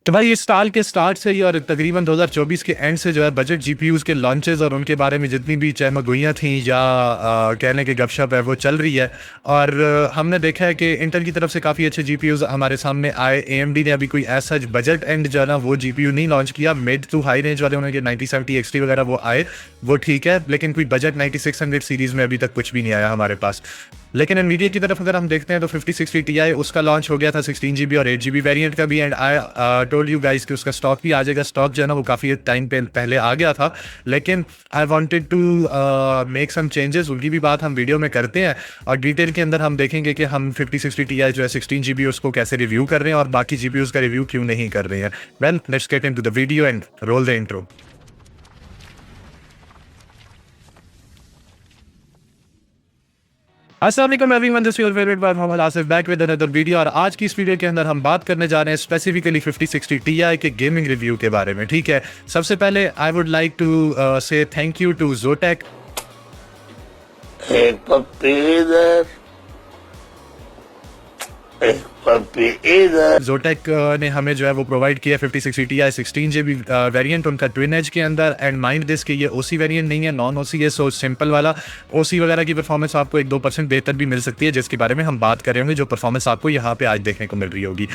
तो भाई इस साल के स्टार्ट से ही और तकरीबन 2024 के एंड से जो है बजट जीपीयूज़ के लॉन्चेस और उनके बारे में जितनी भी चहमगोइयाँ थी या कहने की गपशप है वो चल रही है। और हमने देखा है कि इंटेल की तरफ से काफ़ी अच्छे जीपीयूज़ हमारे सामने आए। एएमडी ने अभी कोई ऐसा बजट एंड जो है ना वो जीपीयू नहीं लॉन्च किया। मिड टू हाई रेंज वाले उनके 9070 एक्सटी वगैरह वो आए, वो ठीक है, लेकिन कोई बजट 9600 सीरीज़ में अभी तक कुछ भी नहीं आया हमारे पास। लेकिन एनवीडिया की तरफ अगर हम देखते हैं तो 5060 Ti उसका लॉन्च हो गया था 16 GB और 8 GB वेरिएंट का भी। And I told you guys कि उसका स्टॉक भी आ जाएगा। स्टॉक जो है ना वो काफ़ी टाइम पहले आ गया था, लेकिन I wanted to make some changes. उनकी भी बात हम वीडियो में करते हैं और डिटेल के अंदर हम देखेंगे कि हम 5060 Ti जो है 16 GB उसको कैसे रिव्यू कर रहे हैं और बाकी GPUs का रिव्यू क्यों नहीं कर रहे हैं। Well, let's get into the video and roll the intro. अस्सलाम वालेकुम everyone, this is your favourite boy Mohammad Asif back with another video. और आज की इस वीडियो के अंदर हम बात करने जा रहे हैं स्पेसिफिकली 5060 Ti के गेमिंग रिव्यू के बारे में। ठीक है, सबसे पहले आई वुड लाइक टू से थैंक यू टू जोटेक। एक पप्पी इधर, एक पप्पी इधर। जोटेक ने हमें जो है वो प्रोवाइड किया 5060 Ti 16 GB वेरिएंट उनका ट्विन एज के अंदर। एंड माइंड दिस कि ये ओसी वेरिएंट नहीं है, नॉन ओसी है, सो सिंपल वाला ओसी वगैरह की परफॉर्मेंस आपको 1-2% बेहतर भी मिल सकती है, जिसके बारे में हम बात कर रहे होंगे, जो परफॉर्मेंस आपको यहाँ पे आज देखने को मिल रही होगी।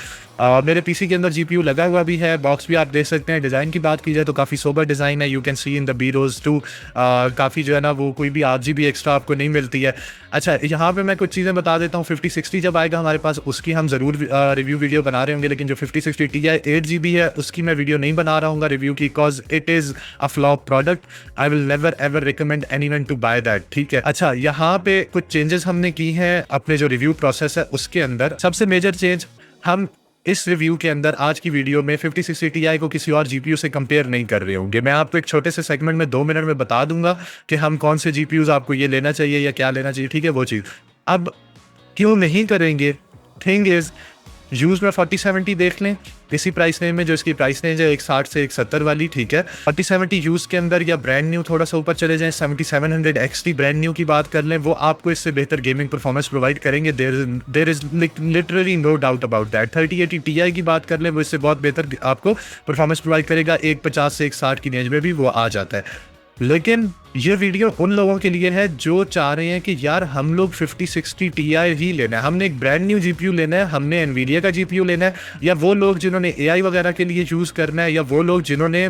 मेरे पीसी के अंदर जीपीयू लगा हुआ भी है, बॉक्स भी आप देख सकते हैं। डिज़ाइन की बात की जाए तो काफ़ी सोबर डिज़ाइन है, you can see in the B rose too. काफ़ी जो है ना वो कोई भी 8 GB एक्स्ट्रा आपको नहीं मिलती है। अच्छा, यहाँ पे मैं कुछ चीज़ें बता देता हूँ। 5060 जब आएगा हमारे पास उसकी हम ज़रूर रिव्यू वीडियो बना रहे होंगे, लेकिन जो 5060 Ti 8 GB है उसकी मैं वीडियो नहीं बना रहा हूँ रिव्यू की, because it is a flop product. I will never ever recommend anyone to buy that. ठीक है, अच्छा यहाँ पे कुछ चेंजेस हमने की हैं अपने जो रिव्यू प्रोसेस है उसके अंदर। सबसे मेजर चेंज, हम इस रिव्यू के अंदर आज की वीडियो में 5060 Ti को किसी और जीपीयू से कंपेयर नहीं कर रहे होंगे। मैं आपको एक छोटे से सेगमेंट में 2 मिनट में बता दूंगा कि हम कौन से जीपीयूज आपको ये लेना चाहिए या क्या लेना चाहिए। ठीक है, वो चीज़ अब क्यों नहीं करेंगे। थिंग इज, यूज में 4070 देख लें, इसी प्राइस रेंज में जो इसकी प्राइस रेंज है 160 से 170 वाली। ठीक है, 4070 यूज के अंदर या ब्रांड न्यू थोड़ा सा ऊपर चले जाएं, 7700 XT ब्रांड न्यू की बात कर लें, वो आपको इससे बेहतर गेमिंग परफॉर्मेंस प्रोवाइड करेंगे। There is literally no doubt about that. 3080 Ti की बात कर लें, वो इससे बहुत बेहतर आपको परफॉर्मेंस प्रोवाइड करेगा। 150 से 160 की रेंज में भी वो आ जाता है। लेकिन ये वीडियो उन लोगों के लिए है जो चाह रहे हैं कि यार हम लोग 5060 Ti ही लेना है, हमने एक ब्रांड न्यू जीपीयू लेना है, हमने एनवीडिया का जीपीयू लेना है, या वो लोग जिन्होंने एआई वगैरह के लिए यूज़ करना है, या वो लोग जिन्होंने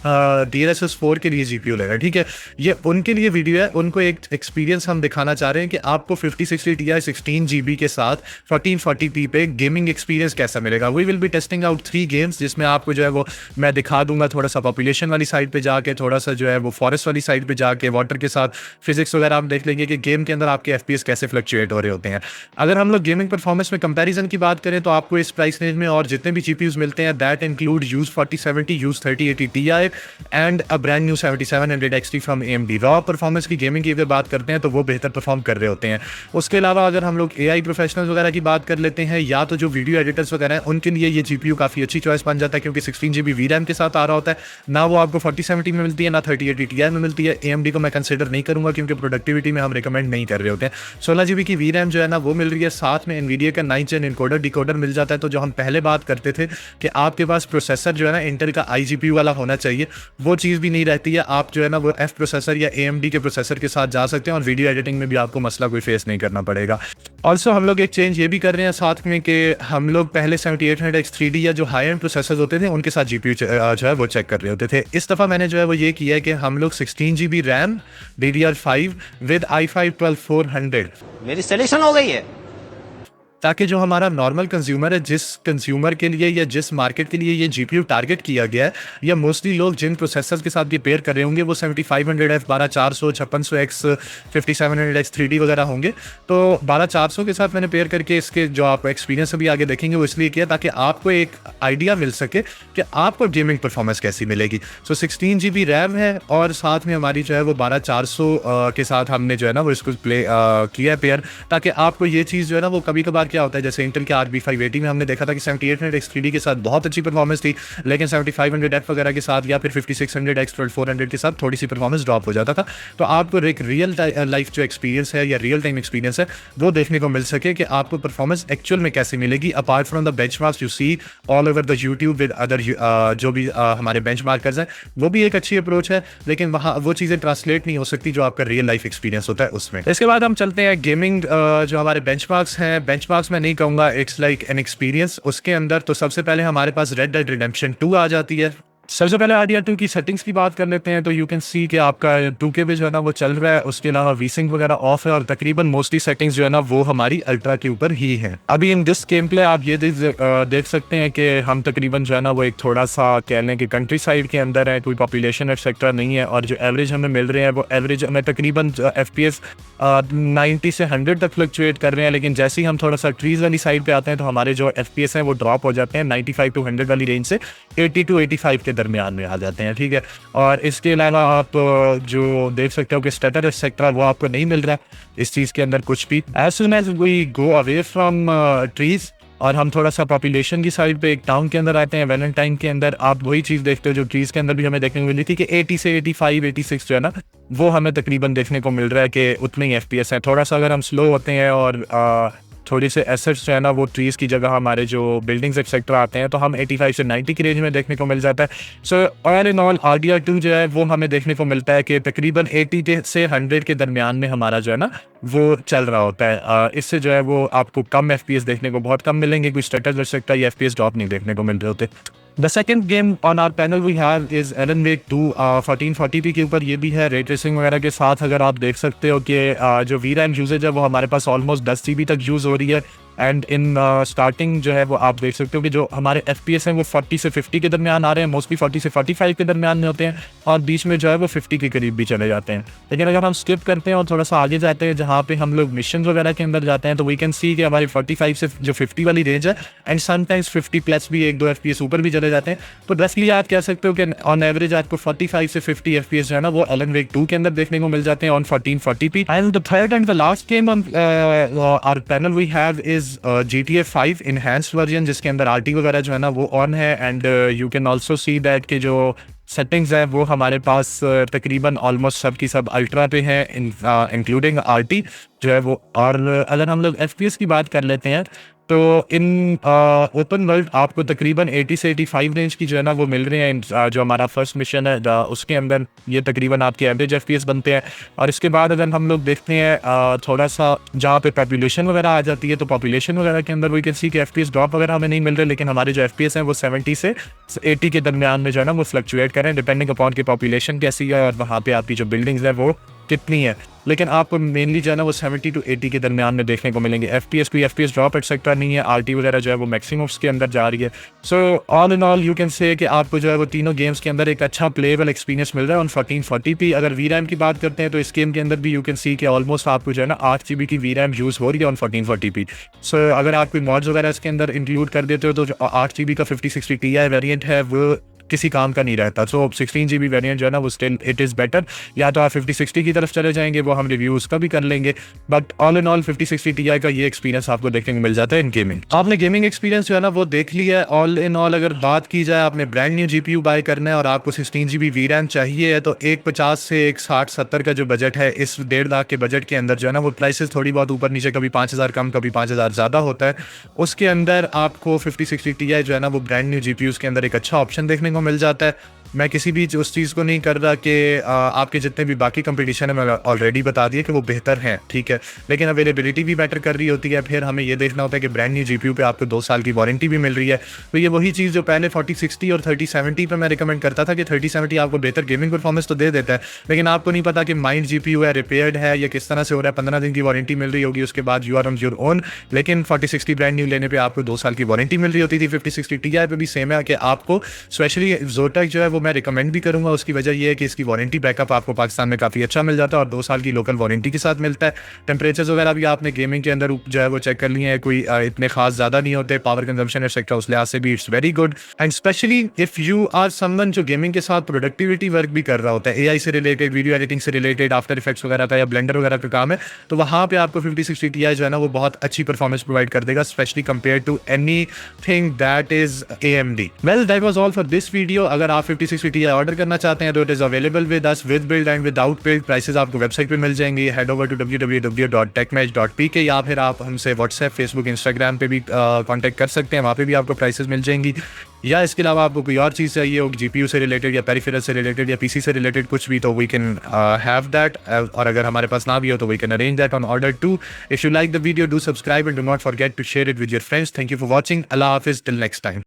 DLSS 4 के लिए जीपीयू लेना है। ठीक है, ये उनके लिए वीडियो है। उनको एक एक्सपीरियंस हम दिखाना चाह रहे हैं कि आपको 5060 Ti 16 GB के साथ 1440p पे गेमिंग एक्सपीरियंस कैसा मिलेगा। We will be testing out 3 games, जिसमें आपको जो है वो मैं दिखा दूंगा थोड़ा सा पॉपुलेशन वाली साइड पे जाके, थोड़ा सा जो है वो फॉरेस्ट वाली साइड पे जाके, वाटर के साथ फिजिक्स वगैरह आप देख लेंगे कि गेम के अंदर आपके FPS कैसे फ्लक्चुएट हो रहे होते हैं। अगर हम लोग गेमिंग परफॉर्मेंस में कंपैरिजन की बात करें तो आपको इस प्राइस रेंज में और जितने भी GPUs मिलते हैं, that include use 4070, use 3080 Ti and a brand new 7700 XT from AMD। Raw performance की गेमिंग की अगर बात करते हैं तो वो बेहतर परफॉर्म कर रहे होते हैं। उसके अलावा अगर हम लोग AI प्रोफेशनल्स वगैरह की बात कर लेते हैं, या तो जो वीडियो एडिटर्स वगैरह हैं, उनके लिए ये GPU काफ़ी अच्छी चॉइस बन जाता है, क्योंकि 16 GB VRAM के साथ आ रहा होता है। ना वो आपको 4070 में मिलती है, ना 3080 Ti में मिलती है। AMD को मैं कंसिडर नहीं करूँगा क्योंकि प्रोडक्टिविटी में हम रिकमेंड नहीं कर रहे होते हैं। 16 GB की VRAM जो है ना वो मिल रही है, साथ में NVIDIA का 9th Gen इनकोडर डिकोडर मिल जाता है। तो जो हम पहले बात करते थे कि आपके पास प्रोसेसर जो है ना इंटेल का iGPU वाला होना चाहिए, वो चीज़ भी नहीं रहती है। आप जो है ना वो F प्रोसेसर या AMD के प्रोसेसर के साथ जा सकते हैं और वीडियो एडिटिंग में भी आपको मसला कोई फेस नहीं करना पड़ेगा। ऑल्सो हम लोग एक चेंज ये भी कर रहे हैं साथ में कि हम लोग पहले 7800X3D या जो हाई एंड प्रोसेसर होते थे उनके साथ GPU जो है वो चेक कर रहे होते थे। इस दफ़ा मैंने जो है वो ये किया है कि हम लोग 16 GB RAM DDR5 with i5 12400, मेरी सिलेक्शन हो गई है, ताकि जो हमारा नॉर्मल कंज्यूमर है, जिस कंज्यूमर के लिए या जिस मार्केट के लिए ये GPU टारगेट किया गया है, या मोस्टली लोग जिन प्रोसेसर के साथ ये पेयर कर रहे होंगे वो 7500F 12400 5600X 5700X 3D वगैरह होंगे। तो 12400 के साथ मैंने पेयर करके इसके जो आप एक्सपीरियंस अभी आगे देखेंगे वो इसलिए किया ताकि आपको एक आइडिया मिल सके कि आपको गेमिंग परफॉर्मेंस कैसी मिलेगी। सो 16 GB रैम है और साथ में हमारी जो है वो 12400 के साथ हमने जो है ना वो इसको प्ले किया है पेयर, ताकि आपको ये चीज़ जो है ना वो कभी कभार क्या होता है, जैसे इंटेल के RB580 में हमने देखा था कि 7800 XTD के साथ बहुत अच्छी परफॉर्मेंस थी, लेकिन 7500F वगैरह के साथ या फिर 5600X 400 के साथ थोड़ी सी परफॉर्मेंस ड्रॉप हो जाता था। तो आपको एक रियल लाइफ जो एक्सपीरियंस है या रियल टाइम एक्सपीरियंस है वो देखने को मिल सके कि आपको परफॉर्मेंस एक्चुअल में कैसे मिलेगी, apart from the benchmarks you see all over the YouTube with other जो भी हमारे बेंचमार्कर्स हैं, वो भी एक अच्छी अप्रोच है, लेकिन वहाँ वो चीज़ें ट्रांसलेट नहीं हो सकती जो आपका रियल लाइफ एक्सपीरियंस होता है उसमें। इसके बाद हम चलते हैं गेमिंग, जो हमारे बेंचमार्क्स हैं, बेंचमार्क्स मैं नहीं कहूँगा, इट्स लाइक एन एक्सपीरियंस। उसके अंदर तो सबसे पहले हमारे पास रेड डेड रिडेम्पशन 2 आ जाती है। सबसे पहले RDR2 की सेटिंग्स की बात कर लेते हैं, तो यू कैन सी कि आपका 2K भी जो है ना वो चल रहा है, उसके अलावा वीसिंग वगैरह ऑफ है, और तकरीबन मोस्टली सेटिंग्स जो है ना वो हमारी अल्ट्रा के ऊपर ही है। अभी इन दिस गेम प्ले आप ये देख सकते हैं कि हम तकरीबन जो है ना वो एक थोड़ा सा कह लें कि कंट्री साइड के अंदर है, कोई पॉपुलेशन एक्सेट्रा नहीं है, और जो एवरेज हमें मिल रहे हैं वो एवरेज हमें तकरीबन FPS 90 से 100 तक फ्लक्चुएट कर रहे हैं, लेकिन जैसे ही हम थोड़ा सा ट्रीज़ वाली साइड पे आते हैं तो हमारे जो FPS हैं वो ड्रॉप हो जाते हैं 95 to 100 वाली रेंज से 80 to 85 के दरमियान में आ जाते हैं, ठीक है। और इसके अलावा आप जो देख सकते हो कि स्टटर एक्सेट्रा वो आपको नहीं मिल रहा है इस चीज़ के अंदर कुछ भी। As soon as we go away from trees और हम थोड़ा सा पॉपुलेशन की साइड पे एक टाउन के अंदर आते हैं, वैलेंटाइन के अंदर, आप वही चीज़ देखते हो जो ट्रीज़ के अंदर भी हमें देखने को मिली थी कि 80 से 85 86 जो है ना वो हमें तकरीबन देखने को मिल रहा है कि उतने ही FPS है। थोड़ा सा अगर हम स्लो होते हैं और थोड़ी से एसेट्स जो है ना वो ट्रीज़ की जगह हमारे जो बिल्डिंग्स एक्सेट्रा आते हैं तो हम 85 से 90 की रेंज में देखने को मिल जाता है। So all in all RDR2 जो है वो हमें देखने को मिलता है कि तकरीबन 80 से 100 के दरमियान में हमारा जो है ना वो चल रहा होता है। इससे जो है वो आपको कम FPS देखने को बहुत कम मिलेंगे, कोई स्टटर कर सकता है या FPS ड्रॉप नहीं देखने को मिल रहे होते। The second game on our panel we have is Alan Wake 2 1440p के ऊपर, ये भी है रे ट्रेसिंग वगैरह के साथ। अगर आप देख सकते हो कि जो VRAM यूजेज है वो हमारे पास ऑलमोस्ट 10 GB तक यूज़ हो रही है, एंड इन स्टार्टिंग जो है वो आप देख सकते हो कि जो हमारे FPS हैं वो 40 से 50 के दरमियान आ रहे हैं, मोस्टली 40 से 45 के दरमियान में होते हैं, और बीच में जो है वो 50 के करीब भी चले जाते हैं। लेकिन अगर हम स्किप करते हैं और थोड़ा सा आगे जाते हैं जहाँ पे हम लोग मिशन वगैरह के अंदर जाते हैं तो वी कैन सी कि हमारी 45 से जो 50 वाली रेंज है, एंड समटाइम्स 50 प्लस भी 1-2 FPS ऊपर भी चले जाते हैं। तो रफली आप कह सकते हो कि ऑन एवरेज आपको 45 से 50 FPS जो है ना वो एलन वेक 2 के अंदर देखने को मिल जाते हैं on 1440p। And the third and the last game on our panel we have is GTA 5 enhanced version, जिसके अंदर RT वगैरह जो है ना वो ऑन है, and you can also see that कि जो सेटिंग्स हैं वो हमारे पास तकरीबन ऑलमोस्ट सब की सब अल्ट्रा पे हैं, इंक्लूडिंग RT जो है वो। और अगर हम लोग FPS की बात कर लेते हैं तो इन ओपन वर्ल्ड आपको तकरीबन 80 से 85 रेंज की जो है ना वो मिल रहे हैं। जो हमारा फर्स्ट मिशन है उसके अंदर ये तकरीबन आपके एवरेज FPS बनते हैं। और इसके बाद अगर हम लोग देखते हैं थोड़ा सा जहाँ पे पॉपुलेशन वगैरह आ जाती है तो पॉपुलेशन वगैरह के अंदर वी कैन सी कि FPS ड्रॉप वगैरह हमें नहीं मिल रहे, लेकिन हमारे जो FPS हैं वो 70 से 80 के दरमियान में जो है ना वो फ्लक्चुएट करें डिपेंडिंग अपॉन की पॉपुलेशन कैसी है और वहाँ पे आपकी जो बिल्डिंग्स है वो कितनी है। लेकिन आपको मेनली जो है ना वो 70 to 80 के दरमियान में देखने को मिलेंगे। FPS ड्रॉप एक्सेट्रा नहीं है, RT वगैरह जो है वो मैक्सिमम्स के अंदर जा रही है। So all in all you can say कि आपको जो है वो तीनों गेम्स के अंदर एक अच्छा प्लेएबल एक्सपीरियंस मिल रहा है ऑन 1440p। अगर VRAM की बात करते हैं तो इस गेम के अंदर भी यू कैन सी कि ऑलमोस्ट आपको जो है ना 8 GB की VRAM यूज़ हो रही है ऑन 1440p। सो अगर आप कोई मॉड्स वगैरह इसके अंदर इंक्लूड कर देते हो तो जो 8 GB का 5060 Ti वेरियंट है वो किसी काम का नहीं रहता। सो 16 GB वेरिएंट जो है ना वो स्टिल इट इज़ बेटर। या तो आप 5060 की तरफ चले जाएंगे, वो हम रिव्यूज़ का भी कर लेंगे, but all in all 5060 Ti का ये एक्सपीरियंस आपको देखने को मिल जाता है इन गेमिंग। आपने गेमिंग एक्सपीरियंस जो है ना वो देख लिया है। ऑल इन ऑल अगर बात की जाए, आपने ब्रांड न्यू GPU बाय करना है और आपको 16 GB VRAM चाहिए है तो 150 से 160-70 का जो बजट है, इस 1.5 लाख के बजट के अंदर जो है ना वो प्राइसेस थोड़ी बहुत ऊपर नीचे, कभी 5000 कम कभी 5000 ज़्यादा होता है। उसके अंदर आपको 5060 Ti जो है ना वो ब्रांड न्यू GPUs के अंदर एक अच्छा ऑप्शन देखने को मिल जाता है। मैं किसी भी उस चीज़ को नहीं कर रहा कि आपके जितने भी बाकी कंपटीशन है मैं ऑलरेडी बता दिए कि वो बेहतर हैं, ठीक है, लेकिन अवेलेबिलिटी भी बेटर कर रही होती है। फिर हमें ये देखना होता है कि ब्रांड न्यू GPU पे आपको 2 साल की वारंटी भी मिल रही है। तो ये वही चीज़ जो पहले 4060 और 3070 पे मैं रिकमेंड करता था कि 3070 आपको बेहतर गेमिंग परफॉर्मेंस तो दे देता है, लेकिन आपको नहीं पता कि माइंड GPU है, रिपेयर्ड है या किस तरह से हो रहा है। 15 दिन की वारंटी मिल रही होगी, उसके बाद you are on your own. लेकिन 4060 ब्रांड न्यू लेने पर आपको 2 साल की वारंटी मिल रही होती थी। 5060 Ti पे भी सेम है कि आपको स्पेशली स्पेशली जोटेक जो है वो मैं रिकमेंड भी करूँगा। उसकी वजह ये है कि इसकी वारंटी बैकअप आपको पाकिस्तान में काफ़ी अच्छा मिल जाता है और 2 साल की लोकल वारंटी के साथ मिलता है। टेम्परेचर्स वगैरह भी आपने गेमिंग के अंदर जो है वो चेक कर लिए हैं, कोई इतने खास ज़्यादा नहीं होते। पावर कंजम्पशन एक्सेट्रा उस लिहाज से भी it's very good. And specially if you are someone जो गेमिंग के साथ प्रोडक्टिविटी वर्क भी कर रहा होता है, AI से रिलेटेड, वीडियो एडिटिंग से रिलेटेड, आफ्टर इफेक्ट्स वगैरह का या ब्लेंडर वगैरह का काम है, तो वहाँ पे आपको 5060 Ti जो है ना वो बहुत अच्छी परफॉर्मेंस प्रोवाइड कर देगा, specially compare to anything that is AMD। Well that was all for this video. अगर आप 5060 Ti ऑर्डर करना चाहते हैं तो it is available with us, with build and without build. Prices आपको वेबसाइट पे मिल जाएंगी। हेड ओवर टू www.techmatch.pk या फिर आप हमसे व्हाट्सएप, फेसबुक, इंस्टाग्राम पे भी कांटेक्ट कर सकते हैं, वहाँ पे भी आपको प्राइसेस मिल जाएंगी। या इसके अलावा आपको कोई और चीज़ चाहिए हो, GPU से रिलेटेड या पेरिफेरल से रिलेटेड या PC से रिलेटेड कुछ भी, तो वी कैन हैव दैट। और अगर हमारे पास ना भी हो तो we can arrange that on order too. If you like the video, do subscribe and do not forget to share it with your friends. Thank you for watching. अल्लाह हाफिज़, till next time.